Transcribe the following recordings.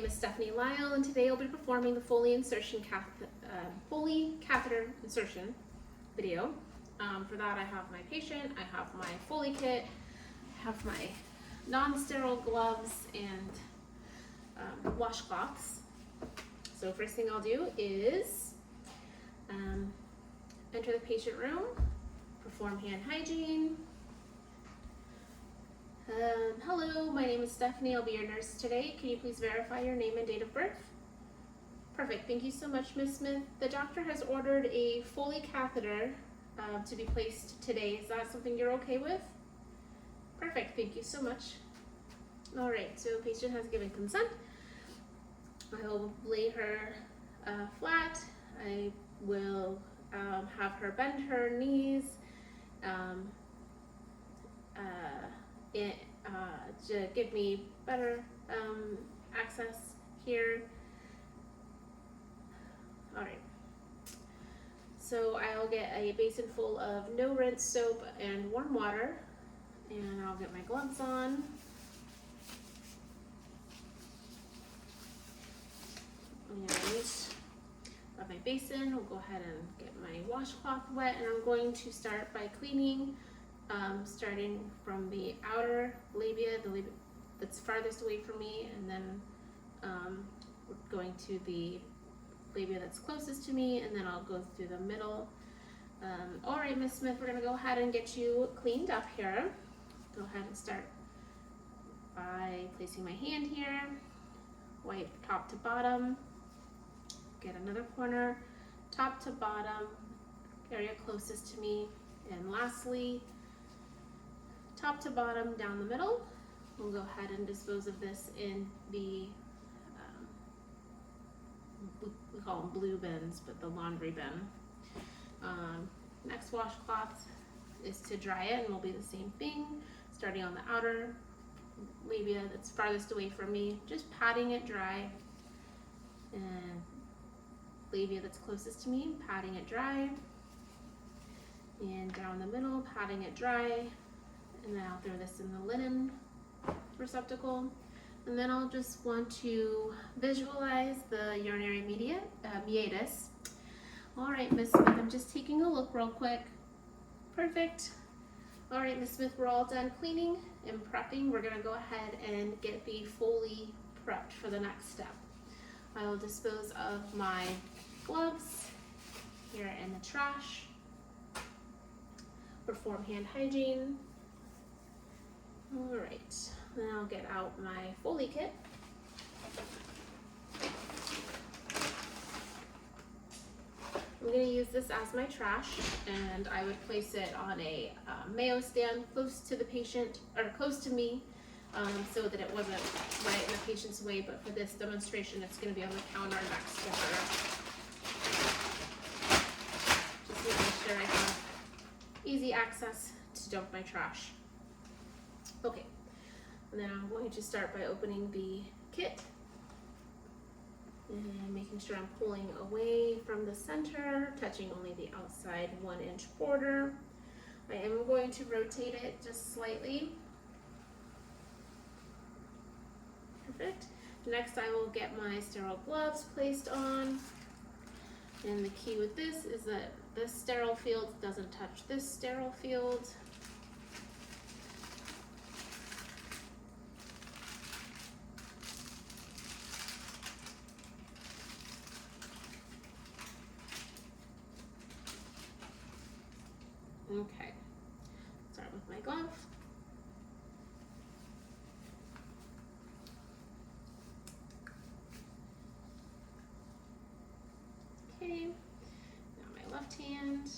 name is Stephanie Lyle, and today I'll be performing the Foley catheter insertion video. For that, I have my patient, I have my Foley kit, I have my non-sterile gloves and washcloths. So first thing I'll do is enter the patient room, perform hand hygiene. Hello, my name is Stephanie. I'll be your nurse today. Can you please verify your name and date of birth? Perfect. Thank you so much, Ms. Smith. The doctor has ordered a Foley catheter to be placed today. Is that something you're okay with? Perfect. Thank you so much. All right, so patient has given consent. I will lay her flat. I will have her bend her knees to give me better access here. All right. So I'll get a basin full of no rinse soap and warm water, and I'll get my gloves on. And grab my basin, we'll go ahead and get my washcloth wet, and I'm going to start by cleaning, starting from the outer labia, the labia that's farthest away from me, and then going to the labia that's closest to me, and then I'll go through the middle. All right, Ms. Smith, we're gonna go ahead and get you cleaned up here. Go ahead and start by placing my hand here, wipe top to bottom, get another corner, top to bottom, area closest to me, and lastly, top to bottom down the middle. We'll go ahead and dispose of this in the, we call them blue bins, but the laundry bin. Next washcloth is to dry it, and will be the same thing, starting on the outer labia that's farthest away from me, just patting it dry, and labia that's closest to me, patting it dry, and down the middle, patting it dry, and then I'll throw this in the linen receptacle. And then I'll just want to visualize the urinary meatus. All right, Ms. Smith, I'm just taking a look real quick. Perfect. All right, Ms. Smith, we're all done cleaning and prepping. We're gonna go ahead and get the Foley prepped for the next step. I will dispose of my gloves here in the trash, perform hand hygiene. All right, then I'll get out my Foley kit. I'm going to use this as my trash, and I would place it on a Mayo stand close to the patient, or close to me, so that it wasn't right in the patient's way, but for this demonstration it's going to be on the counter next to her. Just making sure I have easy access to dump my trash. Okay, and then I'm going to start by opening the kit and making sure I'm pulling away from the center, touching only the outside 1-inch border. I am going to rotate it just slightly. Perfect. Next, I will get my sterile gloves placed on. And the key with this is that this sterile field doesn't touch this sterile field. Okay, start with my glove. Okay, now my left hand.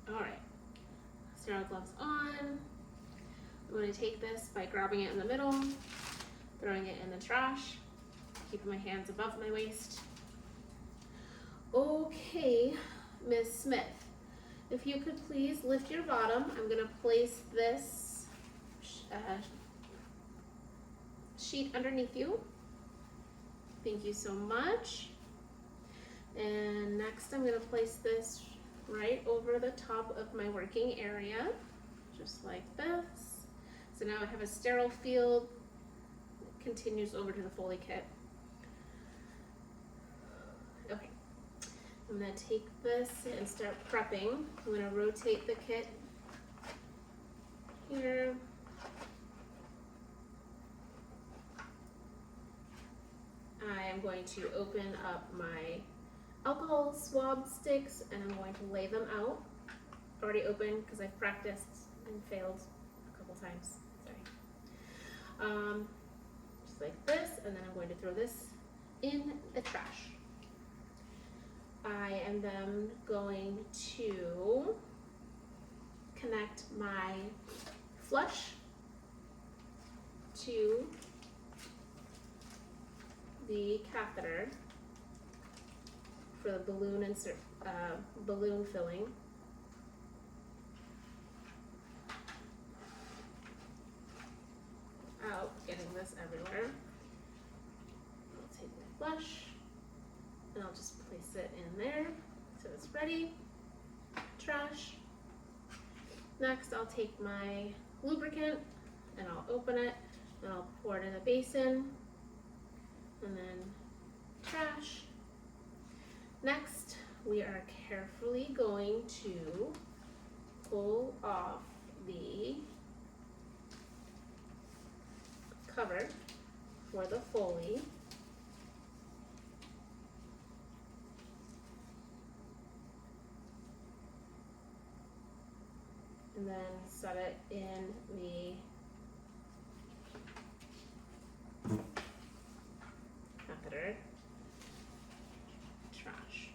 All right, sterile gloves on. I'm going to take this by grabbing it in the middle, throwing it in the trash, keeping my hands above my waist. Okay, Ms. Smith, if you could please lift your bottom. I'm going to place this sheet underneath you. Thank you so much. And next I'm going to place this right over the top of my working area, just like this. So now I have a sterile field that continues over to the Foley kit. Okay, I'm going to take this and start prepping. I'm going to rotate the kit here. I am going to open up my alcohol swab sticks and I'm going to lay them out. Already open because I've practiced and failed a couple times. Sorry. Just like this, and then I'm going to throw this in the trash. I am then going to connect my flush to the catheter for the balloon filling. Out, getting this everywhere. I'll take my flush and I'll just place it in there so it's ready. Trash. Next, I'll take my lubricant and I'll open it and I'll pour it in a basin. And then trash. Next, we are carefully going to pull off the cover for the Foley. And then set it in the catheter trash.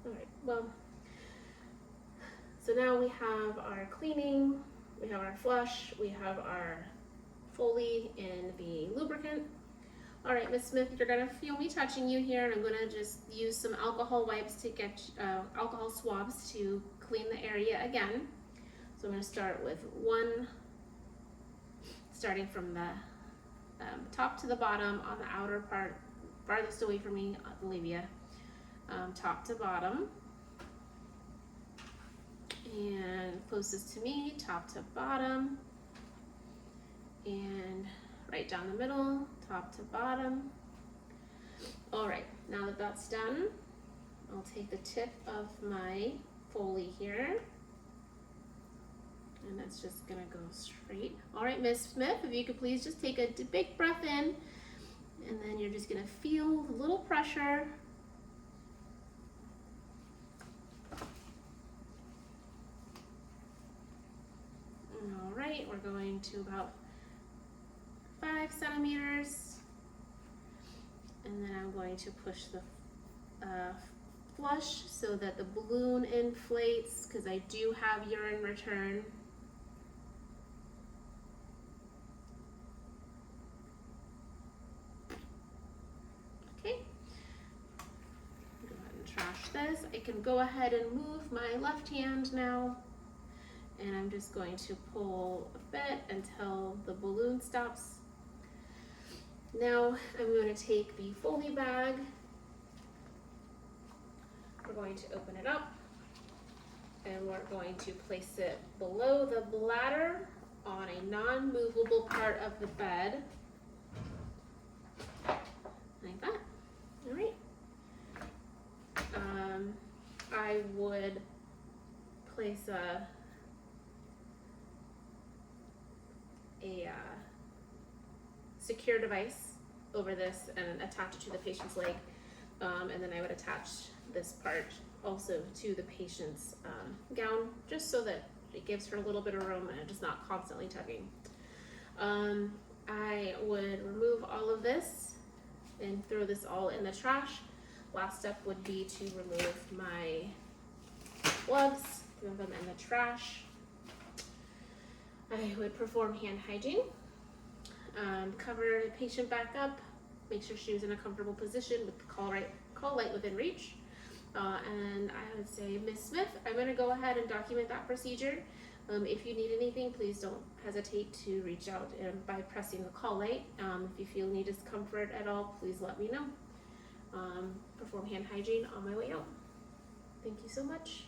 All right, well, so now we have our cleaning, we have our flush, we have our Foley in the lubricant. All right, Miss Smith, you're gonna feel me touching you here, and I'm gonna just use some alcohol wipes to get alcohol swabs to clean the area again. So I'm gonna start with one, starting from the top to the bottom on the outer part, farthest away from me, the labia, top to bottom, and closest to me, top to bottom, and right down the middle, top to bottom. All right, now that that's done, I'll take the tip of my Foley here, and that's just gonna go straight. All right, Miss Smith, if you could please just take a big breath in, and then you're just gonna feel a little pressure. All right, we're going to about 5 centimeters, and then I'm going to push the flush so that the balloon inflates, because I do have urine return. Okay, go ahead and trash this. I can go ahead and move my left hand now, and I'm just going to pull a bit until the balloon stops. Now I'm going to take the Foley bag. We're going to open it up, and we're going to place it below the bladder on a non-movable part of the bed, like that. All right. I would place a secure device over this and attach it to the patient's leg, and then I would attach this part also to the patient's gown, just so that it gives her a little bit of room and it's not constantly tugging. I would remove all of this and throw this all in the trash. Last step would be to remove my gloves, throw them in the trash. I would perform hand hygiene, cover the patient back up, make sure she was in a comfortable position with the call light within reach. And I would say, Miss Smith, I'm going to go ahead and document that procedure. If you need anything, please don't hesitate to reach out by pressing the call light. If you feel any discomfort at all, please let me know. Perform hand hygiene on my way out. Thank you so much.